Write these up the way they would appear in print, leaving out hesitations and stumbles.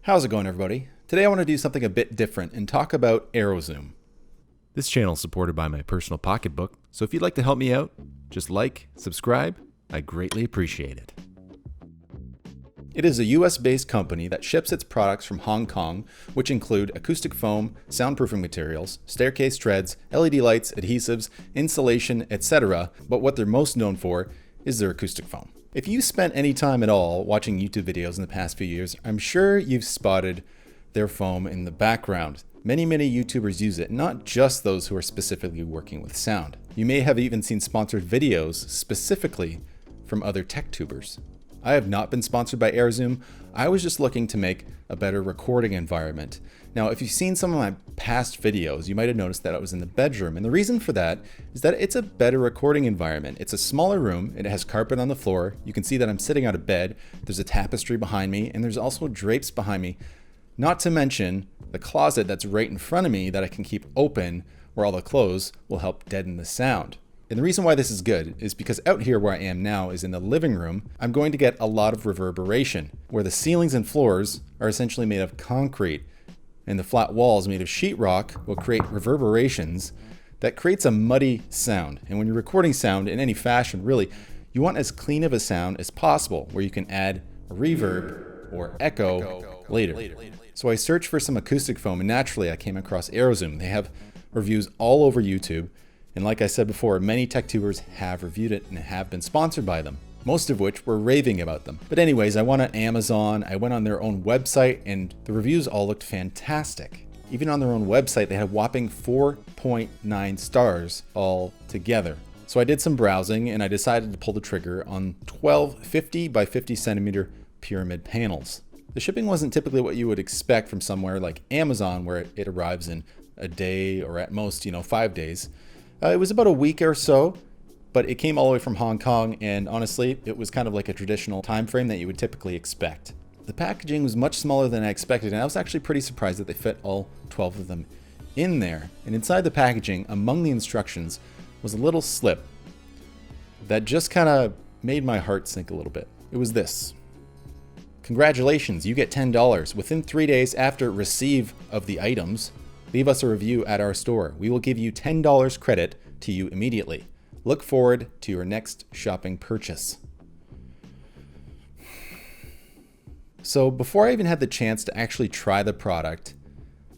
How's it going, everybody? Today I want to do something a bit different and talk about Arrowzoom. This channel is supported by my personal pocketbook, so if you'd like to help me out, just like, subscribe, I greatly appreciate it. It is a US-based company that ships its products from Hong Kong, which include acoustic foam, soundproofing materials, staircase treads, LED lights, adhesives, insulation, etc. But what they're most known for is their acoustic foam. If you spent any time at all watching YouTube videos in the past few years, I'm sure you've spotted their foam in the background. Many YouTubers use it, not just those who are specifically working with sound. You may have even seen sponsored videos specifically from other tech tubers. I have not been sponsored by Arrowzoom. I was just looking to make a better recording environment. Now, if you've seen some of my past videos, you might have noticed that I was in the bedroom. And the reason for that is that it's a better recording environment. It's a smaller room. It has carpet on the floor. You can see that I'm sitting on a bed. There's a tapestry behind me, and there's also drapes behind me. Not to mention the closet that's right in front of me that I can keep open where all the clothes will help deaden the sound. And the reason why this is good is because out here where I am now is in the living room, I'm going to get a lot of reverberation, where the ceilings and floors are essentially made of concrete, and the flat walls made of sheetrock will create reverberations that creates a muddy sound. And when you're recording sound in any fashion, really, you want as clean of a sound as possible, where you can add a reverb or echo later. So I searched for some acoustic foam, and naturally I came across Arrowzoom. They have reviews all over YouTube. And like I said before, many tech tubers have reviewed it and have been sponsored by them, most of which were raving about them. But anyways, I went on Amazon, I went on their own website, and the reviews all looked fantastic. Even on their own website, they had a whopping 4.9 stars all together. So I did some browsing and I decided to pull the trigger on 12 50 by 50 centimeter pyramid panels. The shipping wasn't typically what you would expect from somewhere like Amazon, where it arrives in a day or at most, 5 days. It was about a week or so, but it came all the way from Hong Kong, and honestly, it was kind of like a traditional time frame that you would typically expect. The packaging was much smaller than I expected, and I was actually pretty surprised that they fit all 12 of them in there. And inside the packaging, among the instructions, was a little slip that just kind of made my heart sink a little bit. It was this. Congratulations, you get $10 within 3 days after receive of the items. Leave us a review at our store. We will give you $10 credit to you immediately. Look forward to your next shopping purchase. So before I even had the chance to actually try the product,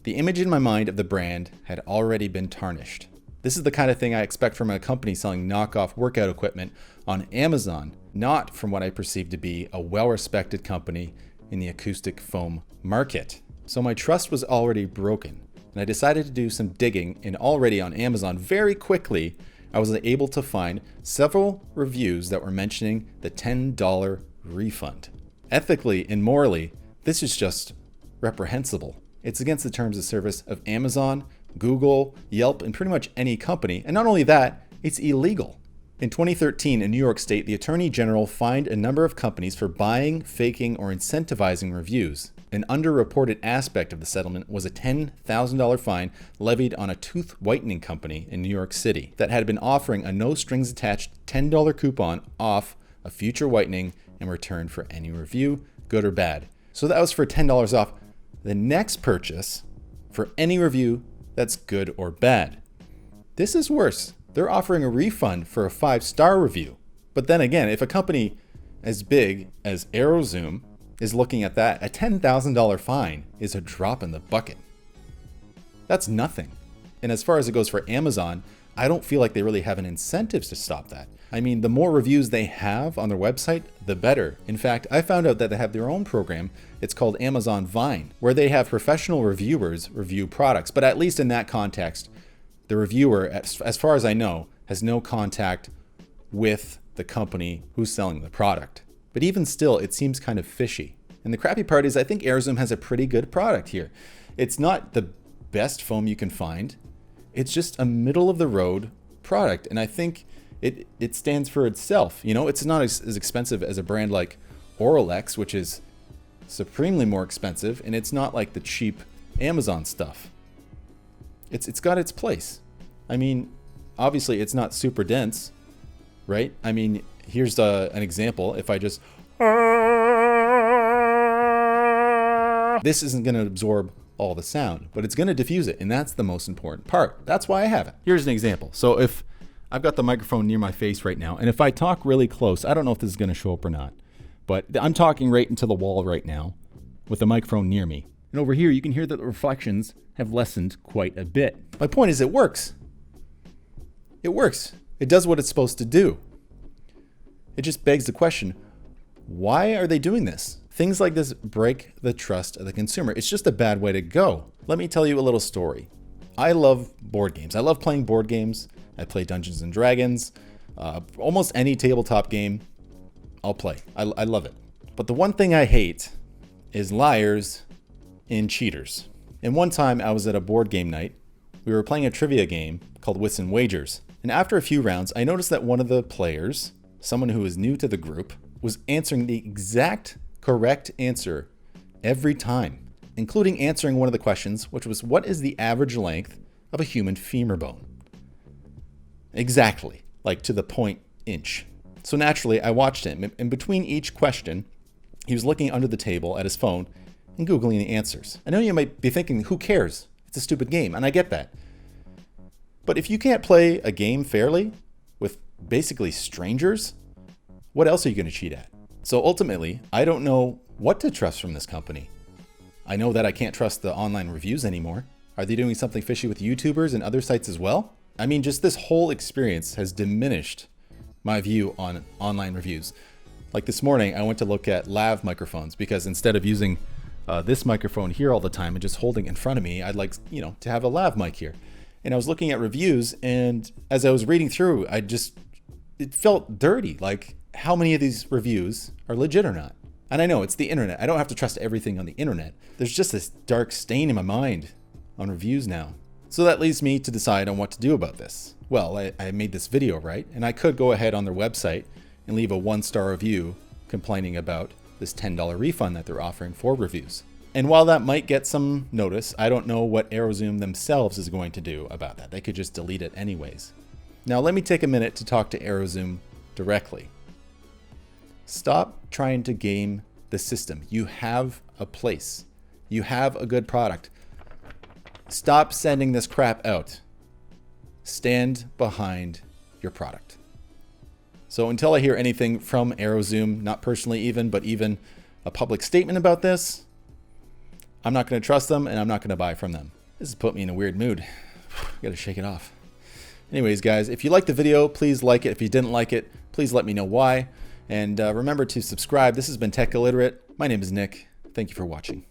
the image in my mind of the brand had already been tarnished. This is the kind of thing I expect from a company selling knockoff workout equipment on Amazon, not from what I perceive to be a well-respected company in the acoustic foam market. So my trust was already broken. And I decided to do some digging, and already on Amazon very quickly, I was able to find several reviews that were mentioning the $10 refund. Ethically and morally, this is just reprehensible. It's against the terms of service of Amazon, Google, Yelp, and pretty much any company. And not only that, it's illegal. In 2013, in New York State, the Attorney General fined a number of companies for buying, faking, or incentivizing reviews. An underreported aspect of the settlement was a $10,000 fine levied on a tooth whitening company in New York City that had been offering a no-strings-attached $10 coupon off a future whitening in return for any review, good or bad. So that was for $10 off the next purchase for any review that's good or bad. This is worse. They're offering a refund for a 5-star review. But then again, if a company as big as Arrowzoom is looking at that, a $10,000 fine is a drop in the bucket. That's nothing. And as far as it goes for Amazon, I don't feel like they really have an incentive to stop that. I mean, the more reviews they have on their website, the better. In fact, I found out that they have their own program. It's called Amazon Vine, where they have professional reviewers review products. But at least in that context, the reviewer, as far as I know, has no contact with the company who's selling the product. But even still, it seems kind of fishy. And the crappy part is I think Arrowzoom has a pretty good product here. It's not the best foam you can find. It's just a middle of the road product. And I think it stands for itself. It's not as expensive as a brand like Auralex, which is supremely more expensive. And it's not like the cheap Amazon stuff. It's got its place. I mean, obviously it's not super dense, right? I mean, here's an example. If I just This isn't going to absorb all the sound, but it's going to diffuse it, and that's the most important part. That's why I have it. Here's an example. So if I've got the microphone near my face right now, and if I talk really close, I don't know if this is going to show up or not, but I'm talking right into the wall right now with the microphone near me. And over here, you can hear that the reflections have lessened quite a bit. My point is, it works. It works. It does what it's supposed to do. It just begs the question, why are they doing this? Things like this break the trust of the consumer. It's just a bad way to go. Let me tell you a little story. I love board games. I love playing board games. I play Dungeons and Dragons. Almost any tabletop game, I'll play. I love it. But the one thing I hate is liars and cheaters. And one time I was at a board game night. We were playing a trivia game called Wits and Wagers. And after a few rounds, I noticed that one of the players, someone who was new to the group, was answering the exact correct answer every time, including answering one of the questions, which was, what is the average length of a human femur bone? Exactly, like to the point inch. So naturally, I watched him. In between each question, he was looking under the table at his phone and Googling the answers. I know you might be thinking, who cares? It's a stupid game, and I get that. But if you can't play a game fairly with basically strangers, what else are you going to cheat at? So ultimately, I don't know what to trust from this company. I know that I can't trust the online reviews anymore. Are they doing something fishy with YouTubers and other sites as well? I mean, just this whole experience has diminished my view on online reviews. Like this morning, I went to look at lav microphones because instead of using this microphone here all the time and just holding it in front of me, I'd like, to have a lav mic here. And I was looking at reviews, and as I was reading through, it felt dirty. Like, how many of these reviews are legit or not? And I know it's the internet. I don't have to trust everything on the internet. There's just this dark stain in my mind on reviews now. So that leaves me to decide on what to do about this. Well, I made this video, right? And I could go ahead on their website and leave a 1-star review complaining about this $10 refund that they're offering for reviews. And while that might get some notice, I don't know what Arrowzoom themselves is going to do about that. They could just delete it anyways. Now let me take a minute to talk to Arrowzoom directly. Stop trying to game the system. You have a place. You have a good product. Stop sending this crap out. Stand behind your product. So until I hear anything from Arrowzoom, not personally even, but even a public statement about this, I'm not going to trust them and I'm not going to buy from them. This has put me in a weird mood. Got to shake it off. Anyways, guys, if you liked the video, please like it. If you didn't like it, please let me know why. And remember to subscribe. This has been Tech Illiterate. My name is Nick. Thank you for watching.